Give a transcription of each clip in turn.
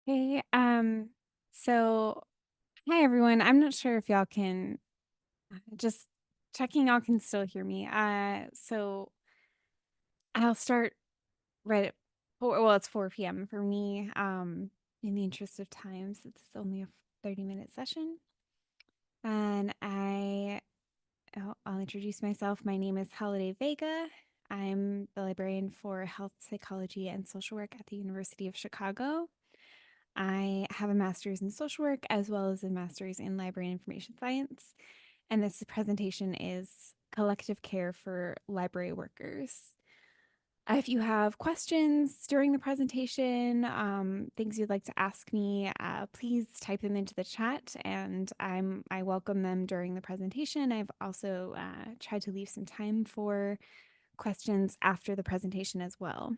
Hey, so hi everyone. I'm not sure if y'all can just checking y'all can still hear me. So I'll start right at it's 4 p.m. for me. In the interest of time, since it's only a 30-minute session. And I'll introduce myself. My name is Holiday Vega. I'm the librarian for health psychology and social work at the University of Chicago. I have a master's in social work as well as a master's in library and information science. And this presentation is collective care for library workers. If you have questions during the presentation, things you'd like to ask me, please type them into the chat, and I welcome them during the presentation. I've also tried to leave some time for questions after the presentation as well.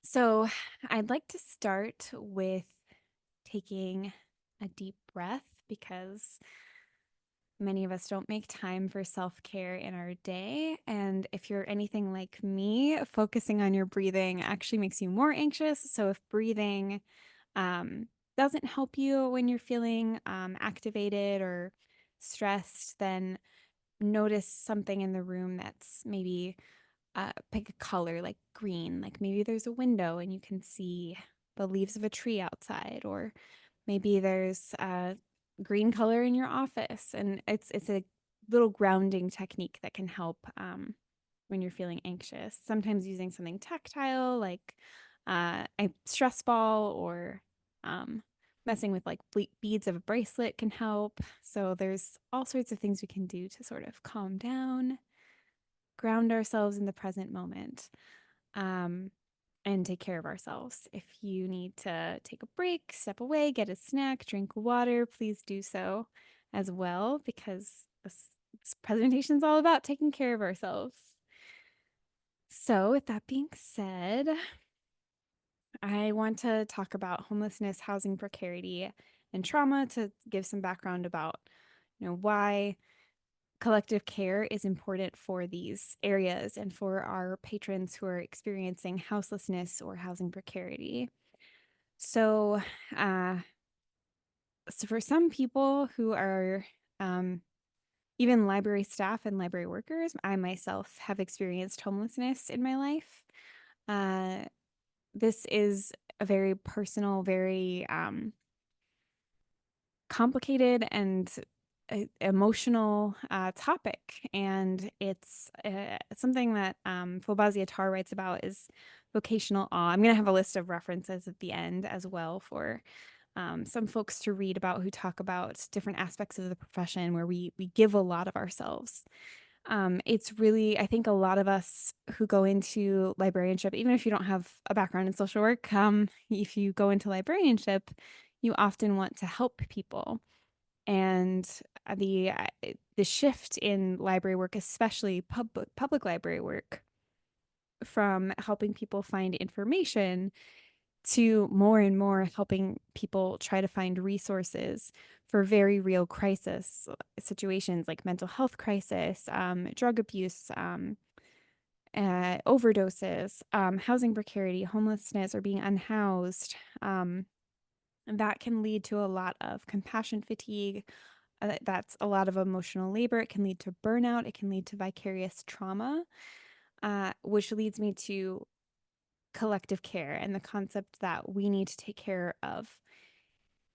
So I'd like to start with taking a deep breath because many of us don't make time for self-care in our day. And if you're anything like me, focusing on your breathing actually makes you more anxious. So if breathing doesn't help you when you're feeling activated or stressed, then notice something in the room that's maybe pick a color like green, like maybe there's a window and you can see the leaves of a tree outside, or maybe there's a green color in your office, and it's a little grounding technique that can help when you're feeling anxious. Sometimes using something tactile like a stress ball, or um, messing with like beads of a bracelet can help. So there's all sorts of things we can do to sort of calm down, ground ourselves in the present moment, um, and take care of ourselves. If you need to take a break, step away, get a snack, drink water, please do so as well, because this presentation is all about taking care of ourselves. So, with that being said, I want to talk about homelessness, housing precarity, and trauma to give some background about, why collective care is important for these areas and for our patrons who are experiencing houselessness or housing precarity. So, uh, so for some people who are even library staff and library workers, I myself have experienced homelessness in my life. Uh, this is a very personal, very complicated and emotional topic, and it's something that Fobazi-Attar writes about is vocational awe. I'm going to have a list of references at the end as well for some folks to read about who talk about different aspects of the profession where we give a lot of ourselves. It's really, I think a lot of us who go into librarianship, even if you don't have a background in social work, if you go into librarianship, you often want to help people. And the shift in library work, especially public library work, from helping people find information to more and more helping people try to find resources for very real crisis situations like mental health crisis, drug abuse, overdoses, housing precarity, homelessness, or being unhoused. That can lead to a lot of compassion fatigue. That's a lot of emotional labor. It can lead to burnout. It can lead to vicarious trauma, which leads me to collective care and the concept that we need to take care of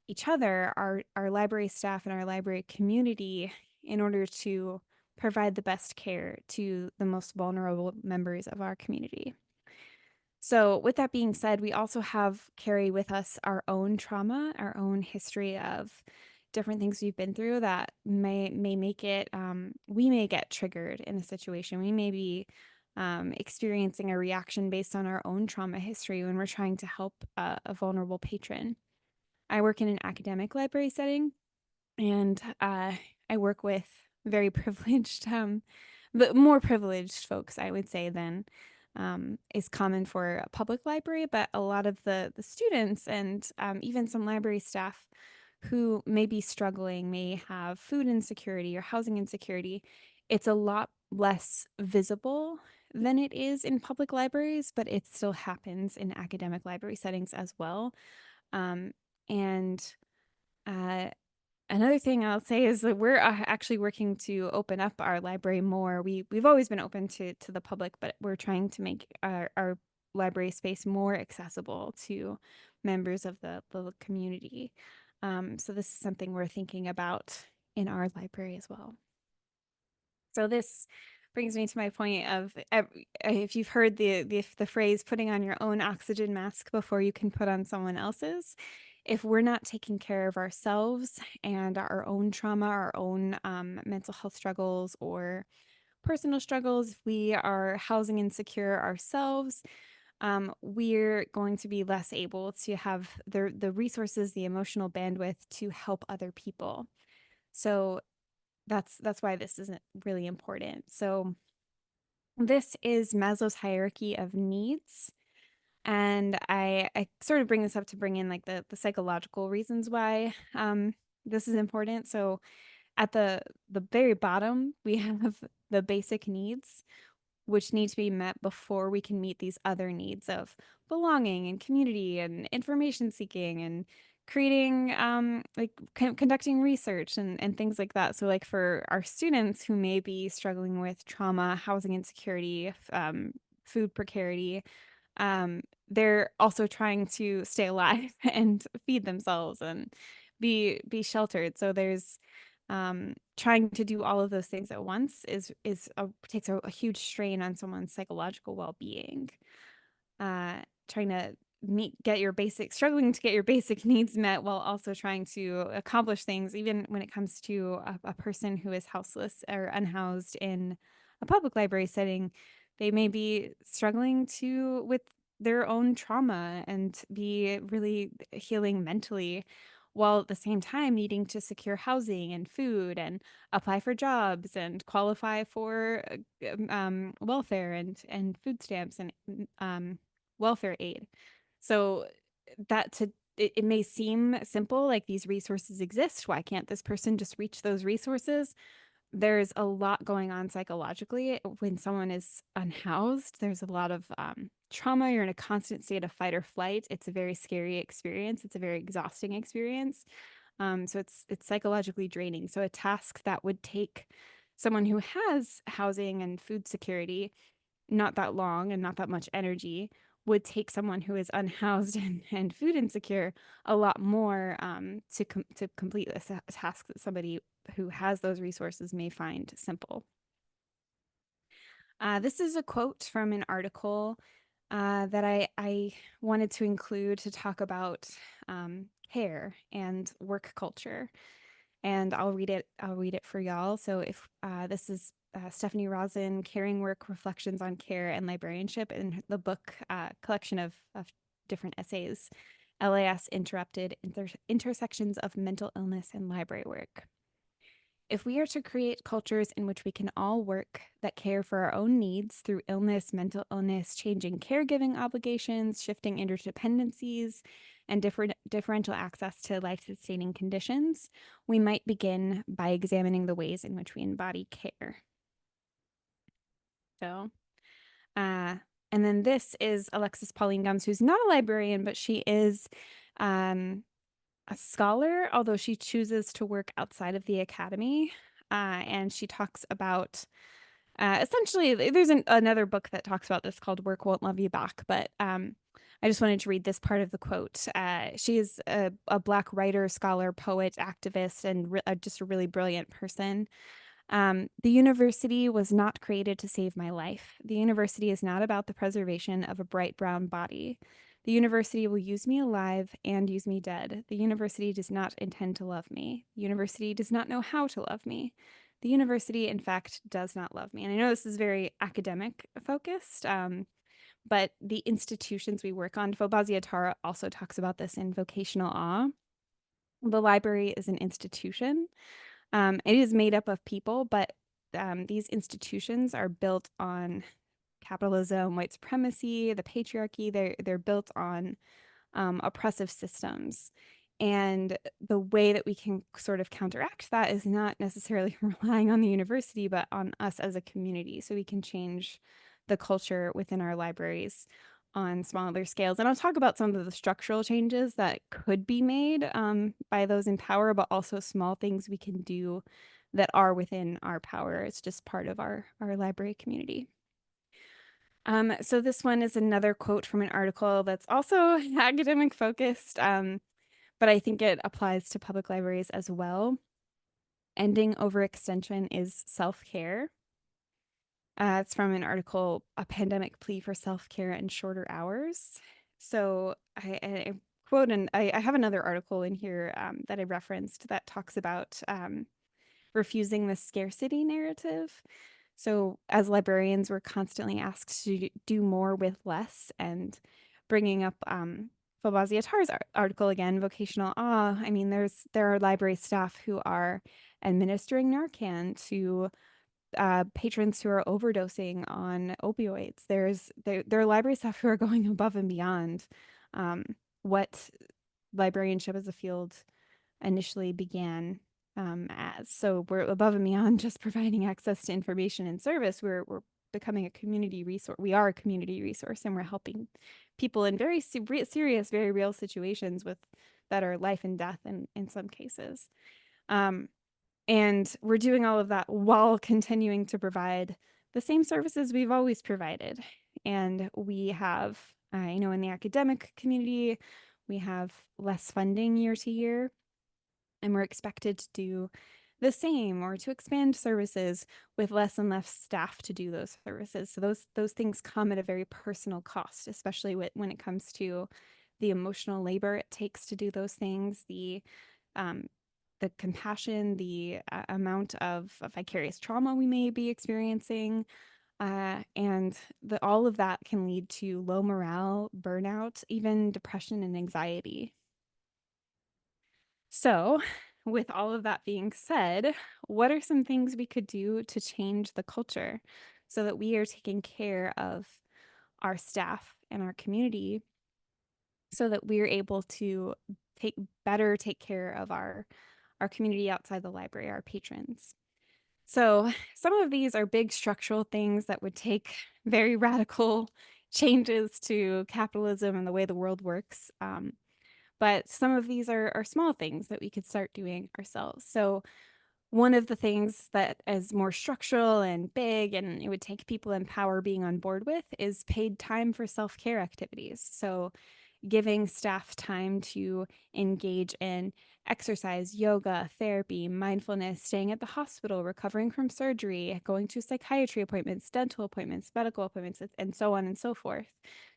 each other, our library staff and our library community, in order to provide the best care to the most vulnerable members of our community. So, with that being said, we also carry with us our own trauma, our own history of different things we've been through that may make it, we may get triggered in a situation. We may be experiencing a reaction based on our own trauma history when we're trying to help a vulnerable patron. I work in an academic library setting, and I work with very privileged, but more privileged folks, I would say, than is common for a public library. But a lot of the students and even some library staff who may be struggling, may have food insecurity or housing insecurity, it's a lot less visible than it is in public libraries, but it still happens in academic library settings as well. Um, and uh, Another thing I'll say is that we're actually working to open up our library more. We've always been open to the public, but we're trying to make our library space more accessible to members of the community. So this is something we're thinking about in our library as well. So this brings me to my point of if you've heard the phrase "putting on your own oxygen mask before you can put on someone else's." If we're not taking care of ourselves and our own trauma, our own mental health struggles or personal struggles, if we are housing insecure ourselves, we're going to be less able to have the resources, the emotional bandwidth to help other people. So that's why this isn't really important. So this is Maslow's hierarchy of needs. And I sort of bring this up to bring in like the psychological reasons why this is important. So at the very bottom, we have the basic needs, which need to be met before we can meet these other needs of belonging and community and information seeking and creating like conducting research and things like that. So like for our students who may be struggling with trauma, housing insecurity, food precarity, they're also trying to stay alive and feed themselves and be sheltered. So there's trying to do all of those things at once takes a huge strain on someone's psychological well-being. Uh, Trying to struggling to get your basic needs met while also trying to accomplish things, even when it comes to a person who is houseless or unhoused in a public library setting, they may be struggling with their own trauma and be really healing mentally while at the same time needing to secure housing and food and apply for jobs and qualify for welfare and food stamps and welfare aid. So it may seem simple, like these resources exist. Why can't this person just reach those resources? There's a lot going on psychologically when someone is unhoused. There's a lot of trauma. You're in a constant state of fight or flight. It's a very scary experience. It's a very exhausting experience. So it's psychologically draining. So a task that would take someone who has housing and food security not that long and not that much energy would take someone who is unhoused and food insecure a lot more to complete this task that somebody who has those resources may find simple. This is a quote from an article that I wanted to include to talk about care and work culture. And I'll read it. I'll read it for y'all. So if this is Stephanie Rosen, Caring Work: Reflections on Care and Librarianship, in the book collection of different essays, LAS Interrupted Intersections of Mental Illness and Library Work. If we are to create cultures in which we can all work that care for our own needs through illness, mental illness, changing caregiving obligations, shifting interdependencies, and differential access to life-sustaining conditions, we might begin by examining the ways in which we embody care. So, and then this is Alexis Pauline Gumbs, who's not a librarian, but she is a scholar, although she chooses to work outside of the academy. And she talks about essentially, there's another book that talks about this called Work Won't Love You Back, but I just wanted to read this part of the quote. She is a Black writer, scholar, poet, activist, and just a really brilliant person. The university was not created to save my life. The university is not about the preservation of a bright brown body. The university will use me alive and use me dead. The university does not intend to love me. The university does not know how to love me. The university, in fact, does not love me. And I know this is very academic focused, but the institutions we work on, Fobazi Atara also talks about this in Vocational Awe. The library is an institution. It is made up of people, but these institutions are built on capitalism, white supremacy, the patriarchy. They're built on oppressive systems. And the way that we can sort of counteract that is not necessarily relying on the university, but on us as a community. So we can change the culture within our libraries on smaller scales. And I'll talk about some of the structural changes that could be made by those in power, but also small things we can do that are within our power. It's just part of our library community. So this one is another quote from an article that's also academic focused, but I think it applies to public libraries as well. Ending overextension is self-care. It's from an article, A Pandemic Plea for Self-Care and Shorter Hours. So I quote, and I have another article in here that I referenced that talks about refusing the scarcity narrative. So as librarians, we're constantly asked to do more with less, and bringing up Fawaz Attar's article again, vocational awe. I mean, there are library staff who are administering Narcan to patrons who are overdosing on opioids. There are library staff who are going above and beyond what librarianship as a field initially began as. So we're above and beyond just providing access to information and service. We're becoming a community resource. We are a community resource, and we're helping people in very serious, very real situations with that are life and death in some cases. And we're doing all of that while continuing to provide the same services we've always provided. And we have, in the academic community, we have less funding year to year, and we're expected to do the same or to expand services with less and less staff to do those services. So those things come at a very personal cost, especially when it comes to the emotional labor it takes to do those things, the compassion, the amount of vicarious trauma we may be experiencing, and all of that can lead to low morale, burnout, even depression and anxiety. So, with all of that being said, what are some things we could do to change the culture so that we are taking care of our staff and our community so that we're able to take care of our community outside the library, our patrons? So, some of these are big structural things that would take very radical changes to capitalism and the way the world works. But some of these are small things that we could start doing ourselves. So, one of the things that is more structural and big, and it would take people in power being on board with, is paid time for self care activities. So, giving staff time to engage in exercise, yoga, therapy, mindfulness, staying at the hospital, recovering from surgery, going to psychiatry appointments, dental appointments, medical appointments, and so on and so forth.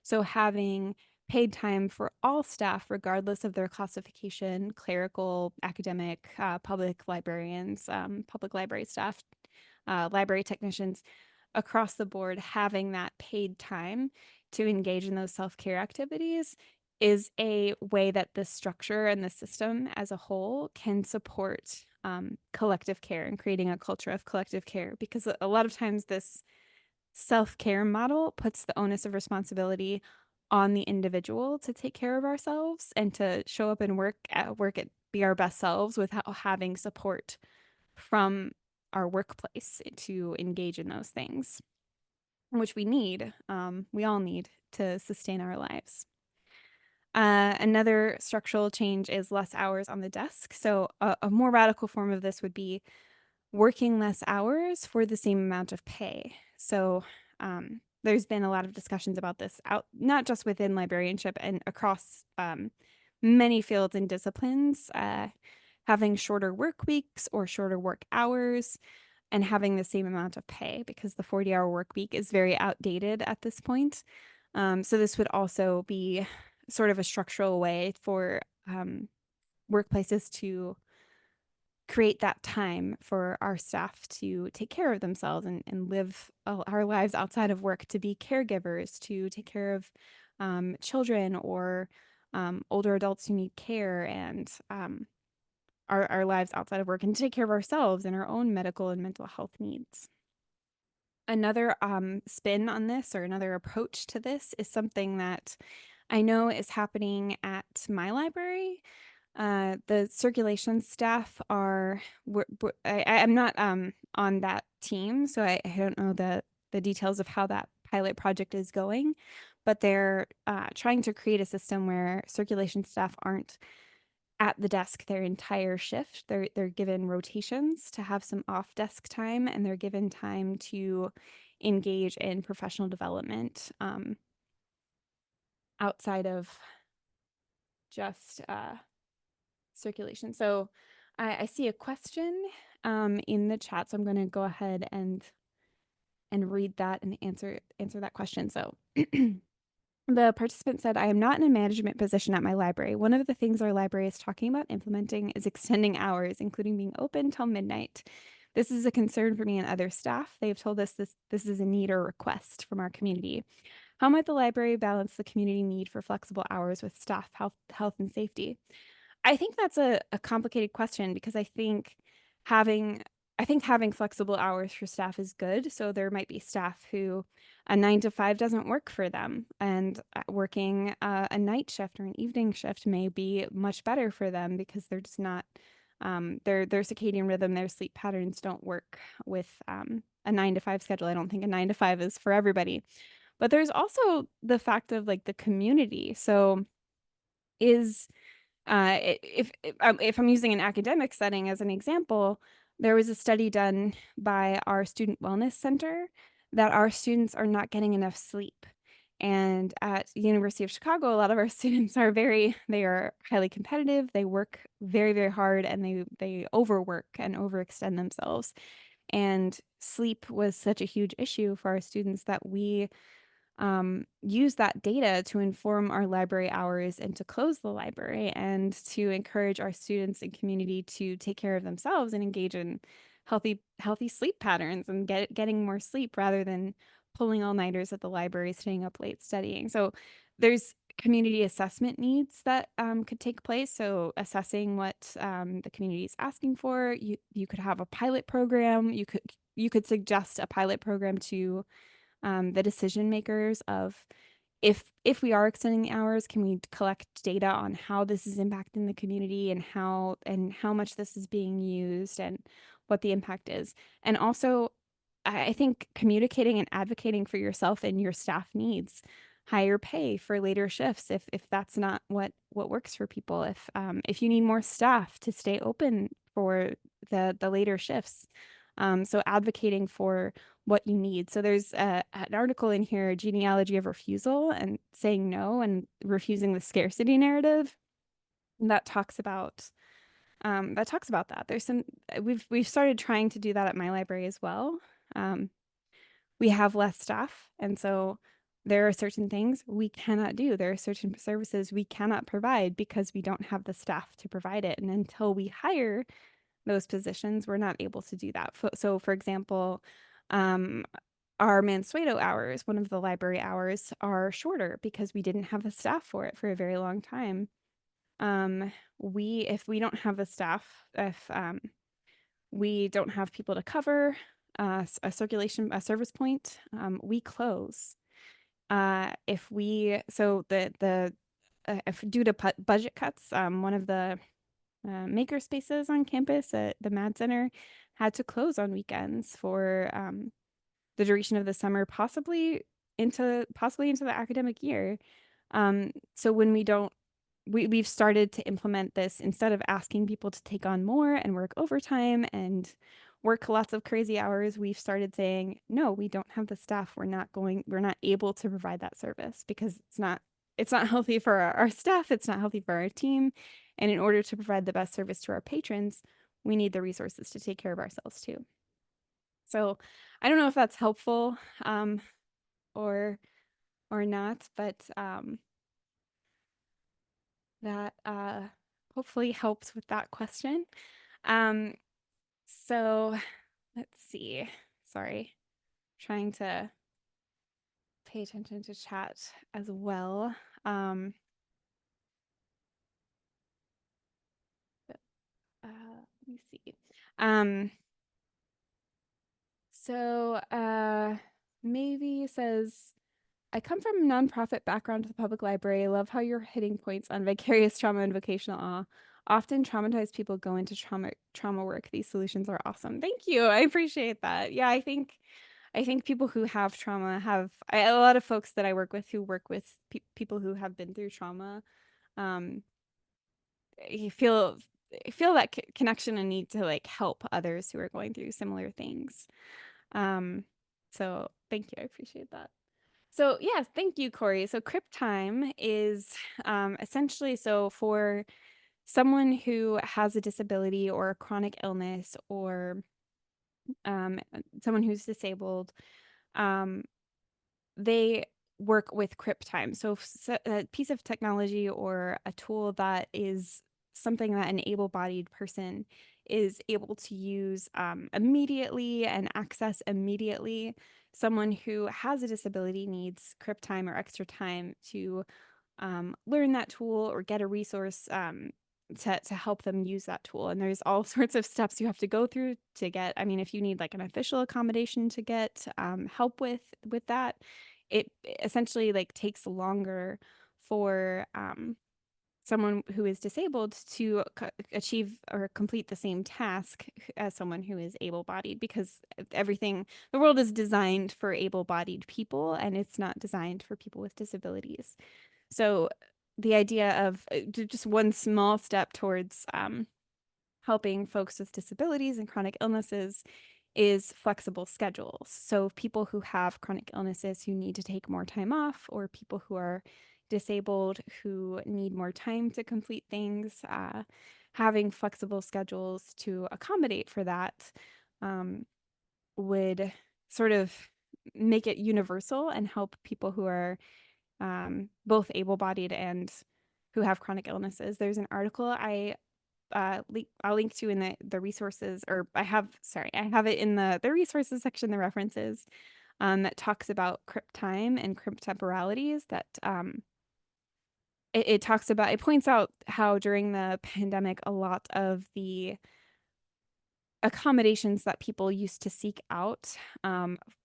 So having paid time for all staff, regardless of their classification, clerical, academic, public librarians, public library staff, library technicians, across the board, having that paid time to engage in those self-care activities is a way that the structure and the system as a whole can support collective care and creating a culture of collective care. Because a lot of times this self-care model puts the onus of responsibility on the individual to take care of ourselves and to show up and work at be our best selves without having support from our workplace to engage in those things, which we need. We all need to sustain our lives. Another structural change is less hours on the desk. So a more radical form of this would be working less hours for the same amount of pay. So there's been a lot of discussions about this not just within librarianship and across many fields and disciplines, having shorter work weeks or shorter work hours and having the same amount of pay, because the 40-hour work week is very outdated at this point. So this would also be sort of a structural way for workplaces to create that time for our staff to take care of themselves and live our lives outside of work, to be caregivers, to take care of children or older adults who need care, and our lives outside of work, and to take care of ourselves and our own medical and mental health needs. Another spin on this, or another approach to this, is something that I know is happening at my library. The circulation staff I'm not on that team, so I don't know the details of how that pilot project is going, but they're trying to create a system where circulation staff aren't at the desk their entire shift. They're given rotations to have some off desk time, and they're given time to engage in professional development outside of just circulation. So I see a question in the chat, so I'm going to go ahead and read that and answer that question. So the participant said, I am not in a management position at my library. One of the things our library is talking about implementing is extending hours, including being open till midnight. This is a concern for me and other staff. They have told us this is a need or request from our community. How might the library balance the community need for flexible hours with staff health and safety? I think that's a complicated question because having having flexible hours for staff is good. So there might be staff who a 9 to 5 doesn't work for them, and working a night shift or an evening shift may be much better for them because they're just not their circadian rhythm, their sleep patterns don't work with a 9 to 5 schedule. I don't think a 9 to 5 is for everybody. But there's also the fact of like the community. So is if I'm using an academic setting as an example, there was a study done by our Student Wellness Center that our students are not getting enough sleep. And at the University of Chicago, a lot of our students they are highly competitive. They work very, very hard, and they overwork and overextend themselves. And sleep was such a huge issue for our students that we use that data to inform our library hours and to close the library and to encourage our students and community to take care of themselves and engage in healthy sleep patterns and getting more sleep rather than pulling all-nighters at the library, staying up late studying. So there's community assessment needs that could take place. So assessing what the community is asking for. You could have a pilot program. You could suggest a pilot program to the decision makers of if we are extending the hours, can we collect data on how this is impacting the community and how much this is being used and what the impact is. And also, I think communicating and advocating for yourself and your staff needs higher pay for later shifts if that's not what works for people. If you need more staff to stay open for the later shifts. So advocating for what you need. So there's an article in here, Genealogy of Refusal, and saying no and refusing the scarcity narrative. That talks about that. There's some we've started trying to do that at my library as well. We have less staff, and so there are certain things we cannot do. There are certain services we cannot provide because we don't have the staff to provide it. And until we hire those positions, we're not able to do that. So, for example, our Mansueto hours, one of the library hours, are shorter because we didn't have the staff for it for a very long time. If we don't have the staff, if we don't have people to cover a service point, we close. If due to budget cuts, one of the maker spaces on campus at the Mad Center had to close on weekends for the duration of the summer, possibly into the academic year. So when we've started to implement this instead of asking people to take on more and work overtime and work lots of crazy hours. We've started saying, no, we don't have the staff. We're not able to provide that service because it's not healthy for our staff. It's not healthy for our team. And in order to provide the best service to our patrons, we need the resources to take care of ourselves too. So I don't know if that's helpful or not, but that hopefully helps with that question. So let's see. Sorry, trying to pay attention to chat as well. Let me see. Maybe says, I come from a nonprofit background to the public library. I love how you're hitting points on vicarious trauma and vocational awe. Often traumatized people go into trauma work. These solutions are awesome. Thank you. I appreciate that. Yeah, I think I think people who have trauma a lot of folks that I work with who work with people who have been through trauma. Um, you feel that connection and need to like help others who are going through similar things. Um, so thank you. I appreciate that. So yes, thank you, Corey. So Crip Time is essentially so for someone who has a disability or a chronic illness or someone who's disabled, um, they work with Crip Time. So a piece of technology or a tool that is something that an able-bodied person is able to use immediately and access immediately. Someone who has a disability needs Crip Time or extra time to learn that tool or get a resource to help them use that tool. And there's all sorts of steps you have to go through to get. I mean, if you need like an official accommodation to get help with that, it essentially like takes longer for someone who is disabled to achieve or complete the same task as someone who is able-bodied because the world is designed for able-bodied people and it's not designed for people with disabilities. So the idea of just one small step towards helping folks with disabilities and chronic illnesses is flexible schedules. So people who have chronic illnesses who need to take more time off, or people who are disabled who need more time to complete things, having flexible schedules to accommodate for that would sort of make it universal and help people who are both able-bodied and who have chronic illnesses. There's an article I'll link to in the resources, or I have it in the resources section, the references, that talks about Crip Time and Crip temporalities that it points out how during the pandemic, a lot of the accommodations that people used to seek out,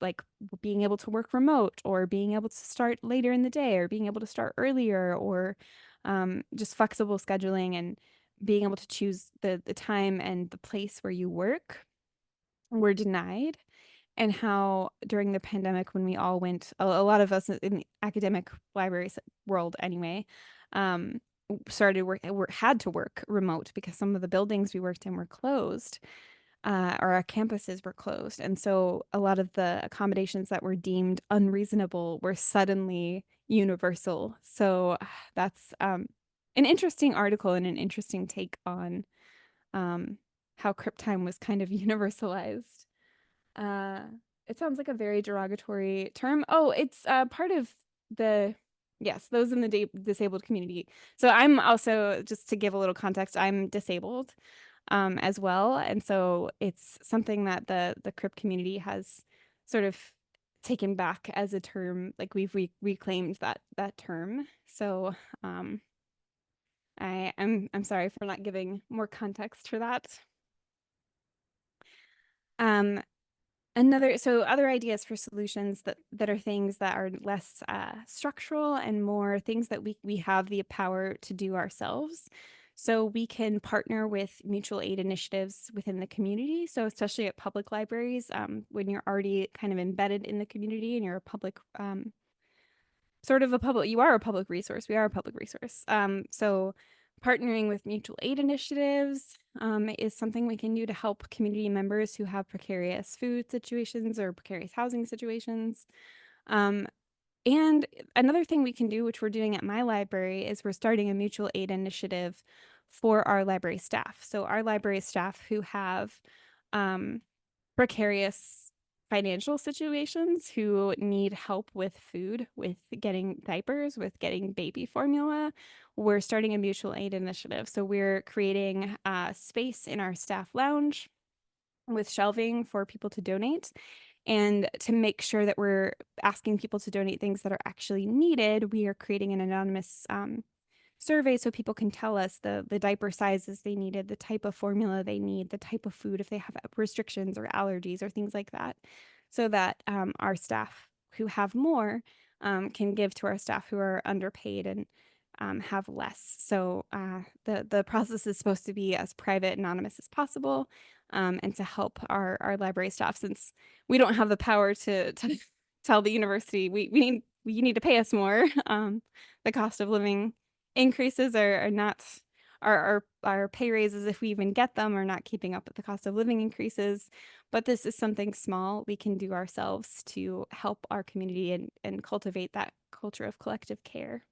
like being able to work remote or being able to start later in the day or being able to start earlier or just flexible scheduling and being able to choose the time and the place where you work were denied. And how during the pandemic, when we all went, a lot of us in the academic library world anyway, um, had to work remote because some of the buildings we worked in were closed or our campuses were closed. And so a lot of the accommodations that were deemed unreasonable were suddenly universal. So that's an interesting article and an interesting take on how Crip Time was kind of universalized. Uh, it sounds like a very derogatory term. Oh, it's part of the, yes, those in the disabled community. So I'm also, just to give a little context, I'm disabled as well. And so it's something that the Crip community has sort of taken back as a term, like we've reclaimed that term. So I'm sorry for not giving more context for that. Um, other ideas for solutions that are things that are less structural and more things that we have the power to do ourselves. So we can partner with mutual aid initiatives within the community. So especially at public libraries, when you're already kind of embedded in the community and you're a public you are a public resource. We are a public resource. So partnering with mutual aid initiatives is something we can do to help community members who have precarious food situations or precarious housing situations. And another thing we can do, which we're doing at my library, is we're starting a mutual aid initiative for our library staff. So our library staff who have precarious financial situations, who need help with food, with getting diapers, with getting baby formula, we're starting a mutual aid initiative. So we're creating a space in our staff lounge with shelving for people to donate. And to make sure that we're asking people to donate things that are actually needed, we are creating an anonymous survey so people can tell us the diaper sizes they needed, the type of formula they need, the type of food, if they have restrictions or allergies or things like that, so that our staff who have more can give to our staff who are underpaid and have less. So the process is supposed to be as private, anonymous as possible. and to help our library staff, since we don't have the power to tell the university we need to pay us more. The cost of living increases are not our pay raises, if we even get them, are not keeping up with the cost of living increases. But this is something small we can do ourselves to help our community and cultivate that culture of collective care.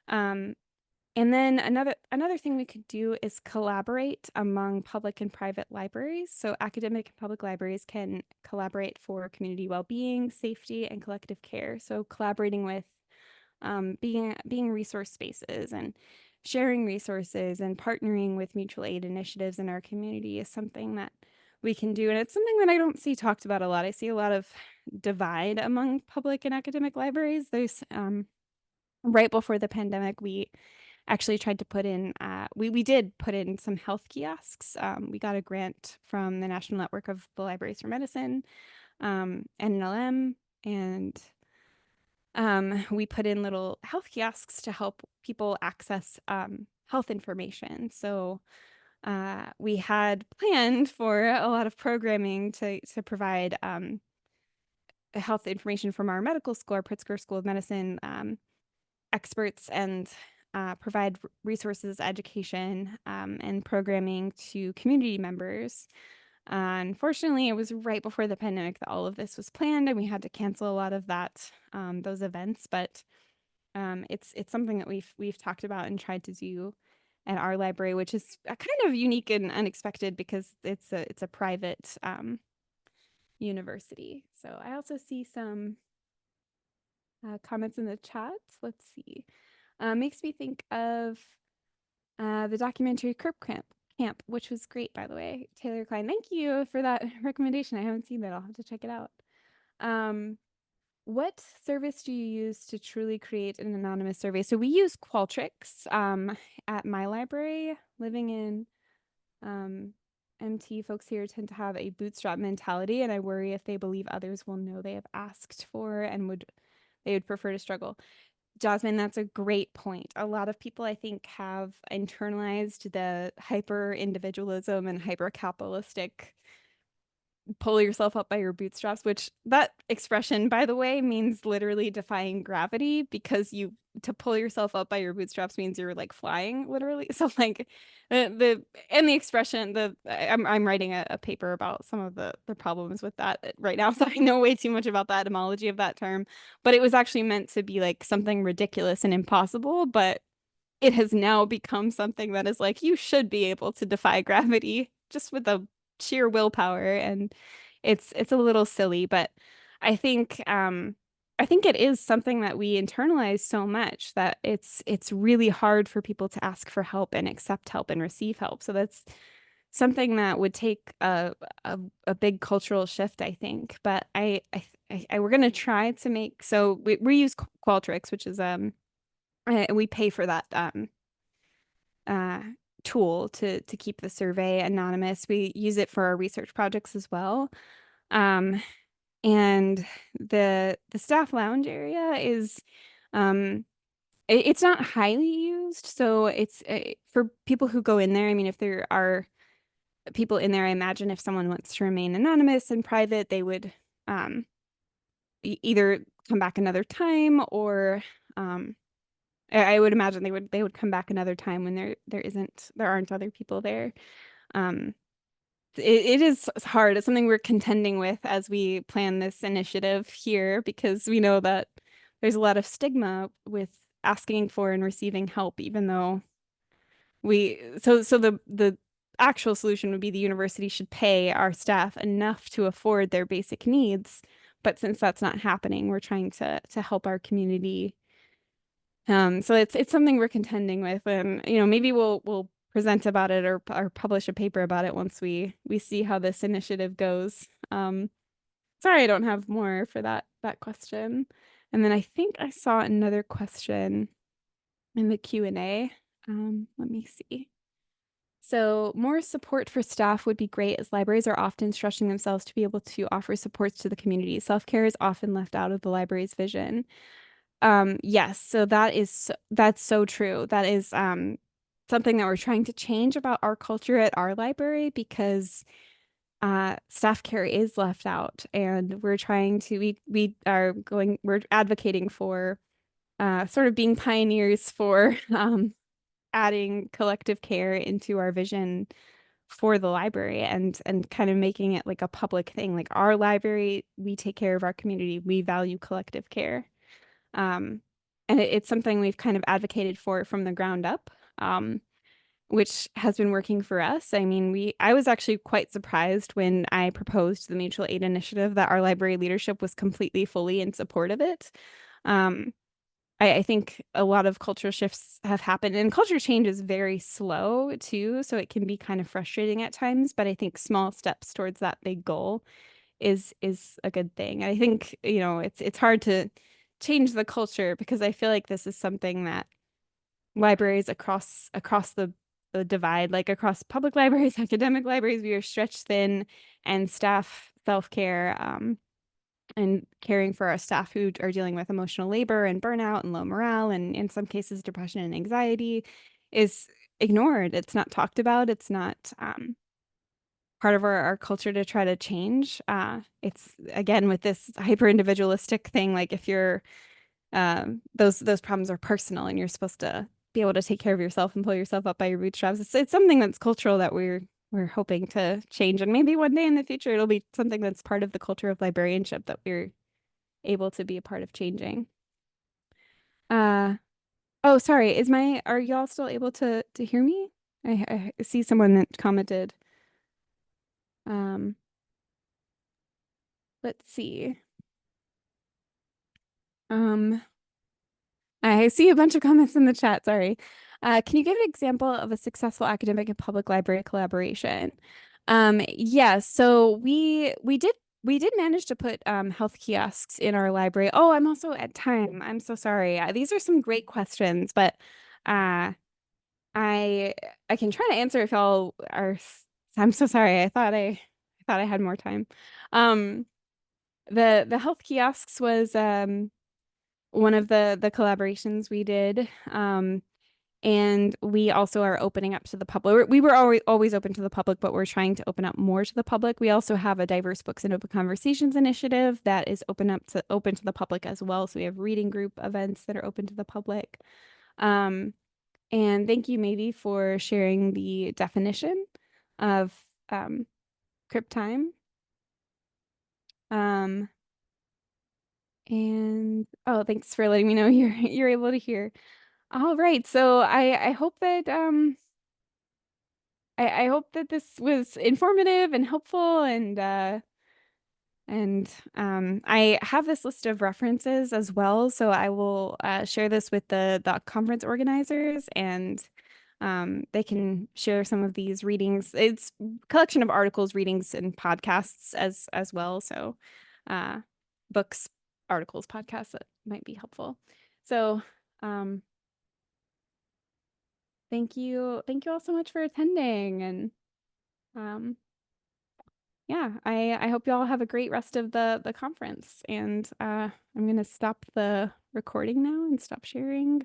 Um, and then another thing we could do is collaborate among public and private libraries. So academic and public libraries can collaborate for community well-being, safety, and collective care. So collaborating with being resource spaces and sharing resources and partnering with mutual aid initiatives in our community is something that we can do. And it's something that I don't see talked about a lot. I see a lot of divide among public and academic libraries. There's right before the pandemic, we actually tried to put in, we did put in some health kiosks. We got a grant from the National Network of the Libraries for Medicine, NLM, and we put in little health kiosks to help people access health information. So we had planned for a lot of programming to provide health information from our medical school, our Pritzker School of Medicine experts, and provide resources, education, and programming to community members. Unfortunately, it was right before the pandemic that all of this was planned, and we had to cancel a lot of those events. But it's something that we've talked about and tried to do at our library, which is kind of unique and unexpected because it's a private university. So I also see some comments in the chat. Let's see. Makes me think of the documentary Camp, which was great, by the way. Taylor Klein, thank you for that recommendation. I haven't seen that. I'll have to check it out. What service do you use to truly create an anonymous survey? So we use Qualtrics at my library. Living in MT, folks here tend to have a bootstrap mentality, and I worry if they believe others will know they have asked for and they would prefer to struggle. Jasmine, that's a great point. A lot of people, I think, have internalized the hyper individualism and hyper capitalistic pull yourself up by your bootstraps, which that expression, by the way, means literally defying gravity, because to pull yourself up by your bootstraps means you're like flying, literally. So like the expression, I'm writing a paper about some of the problems with that right now, so I know way too much about the etymology of that term, but it was actually meant to be like something ridiculous and impossible, but it has now become something that is like, you should be able to defy gravity just with a sheer willpower. And it's a little silly, but I think I think it is something that we internalize so much that it's really hard for people to ask for help and accept help and receive help. So that's something that would take a big cultural shift, I think. But we're gonna try to make, so we use Qualtrics, which is we pay for that uh, tool to keep the survey anonymous. We use it for our research projects as well. And the staff lounge area is it's not highly used, so it's for people who go in there. I mean, if there are people in there, I imagine if someone wants to remain anonymous and private, they would either come back another time, or I would imagine they would come back another time when there aren't other people there. It is hard. It's something we're contending with as we plan this initiative here, because we know that there's a lot of stigma with asking for and receiving help, even though the actual solution would be the university should pay our staff enough to afford their basic needs. But since that's not happening, we're trying to help our community. So it's something we're contending with, and maybe we'll present about it or publish a paper about it once we see how this initiative goes. Sorry, I don't have more for that question. And then I think I saw another question in the Q&A. Let me see. So more support for staff would be great, as libraries are often stretching themselves to be able to offer supports to the community. Self-care is often left out of the library's vision. Yes, so that's so true. That is something that we're trying to change about our culture at our library because staff care is left out, and we're trying to we're advocating for sort of being pioneers for adding collective care into our vision for the library and kind of making it like a public thing. Like our library, we take care of our community. We value collective care. Um, and it's something we've kind of advocated for from the ground up, which has been working for us. I mean, I was actually quite surprised when I proposed the mutual aid initiative that our library leadership was completely, fully in support of it. Um, I think a lot of cultural shifts have happened, and culture change is very slow too, so it can be kind of frustrating at times. But I think small steps towards that big goal is a good thing. I think, it's hard to change the culture because I feel like this is something that libraries across the divide, like across public libraries, academic libraries, we are stretched thin, and staff self-care, and caring for our staff who are dealing with emotional labor and burnout and low morale, and in some cases, depression and anxiety is ignored. It's not talked about. It's not part of our culture to try to change. It's again with this hyper individualistic thing, like if you're those problems are personal and you're supposed to be able to take care of yourself and pull yourself up by your bootstraps. It's something that's cultural that we're hoping to change, and maybe one day in the future it'll be something that's part of the culture of librarianship that we're able to be a part of changing. Uh oh, sorry, are y'all still able to hear me? I see someone that commented. Um, let's see. Um, I see a bunch of comments in the chat. Sorry. Can you give an example of a successful academic and public library collaboration? Yeah, so we did manage to put health kiosks in our library. Oh, I'm also at time. I'm so sorry. These are some great questions, but uh, I I can try to answer if y'all are. I'm so sorry. I thought I had more time. Um, the health kiosks was one of the collaborations we did. And we also are opening up to the public. We were always open to the public, but we're trying to open up more to the public. We also have a diverse books and open conversations initiative that is open to the public as well. So we have reading group events that are open to the public. And thank you, maybe, for sharing the definition of crip time. Um, and oh, thanks for letting me know you're able to hear. All right, so I hope that I hope that this was informative and helpful, and I have this list of references as well, so I will share this with the conference organizers, and they can share some of these readings. It's a collection of articles, readings, and podcasts as well. So uh, books, articles, podcasts that might be helpful. So um, thank you all so much for attending, and um, yeah, I hope you all have a great rest of the conference. And I'm gonna stop the recording now and stop sharing.